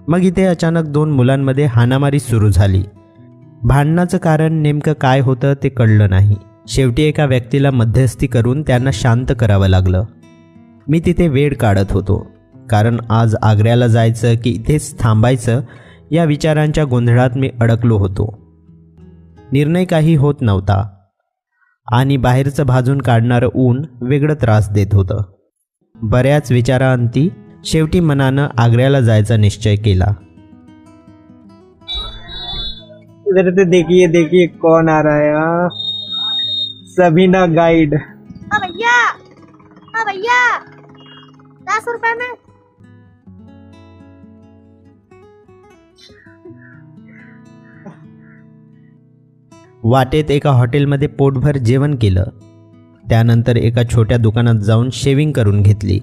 मग इथे अचानक दोन मुलांमध्ये हाणामारी सुरू झाली. भांडणाचं कारण नेमकं काय होतं ते कळलं नाही. शेवटी एका व्यक्तीला मध्यस्थी करून त्यांना शांत करावं लागलं. मी तिथे वेळ काढत होतो, कारण आज आग्र्याला जायचं की इथेच थांबायचं या विचारांच्या गोंधळात मी अडकलो होतो. निर्णय काही होत नव्हता आणि बाहेरचं भाजून काढणारं ऊन वेगळं त्रास देत होतं. बऱ्याच विचारांती शेवटी मनानं आग्र्याला जायचा निश्चय केला. इधर तो देखिए देखिए कौन आ रहा है। हाँ, सबीना गाइड। भैया, हाँ भैया, 10 रुपए में। वाटेत एका हॉटेलमध्ये पोटभर जेवण केलं. त्यानंतर एका छोट्या दुकानात जाऊन शेविंग करून घेतली.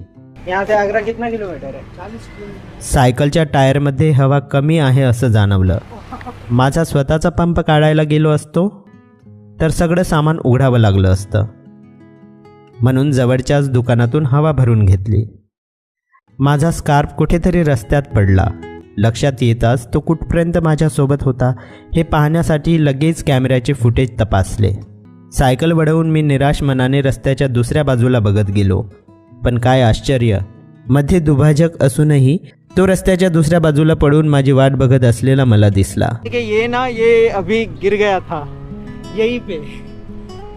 यहाँ से आगरा कितना किलोमीटर है? 40 किलोमीटर। सायकलच्या टायरमध्ये हवा कमी आहे असं जाणवलं. माझा स्वतःचा पंप काढायला गेलो असतो तर सगळं सामान उघडावं लागलं असतं. म्हणून जवळच्याच दुकानातून हवा भरून घेतली. माझा स्कार्फ कुठेतरी रस्त्यात पडला. लक्षात येताच तो कुठपर्यंत माझ्यासोबत होता हे पाहण्यासाठी लगेच कॅमेऱ्याचे फुटेज तपासले. सायकल वळवून मी निराश मनाने रस्त्याच्या दुसऱ्या बाजूला बघत गेलो. पण काय आश्चर्य, मध्ये दुभाजक असूनही तो रस्त्याच्या दुसऱ्या बाजूला पडून माझी वाट बघत असलेला मला दिसला. ये ना, ये अभी गिर गया था यहीं पे।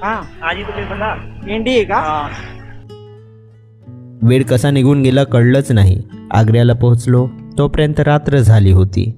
हाँ, आज ही तुझे पता मेंढी है का? वेळ कसा निघून गेला कळलंच नाही. आग्र्याला पोहोचलो तोपर्यंत रात्र झाली होती.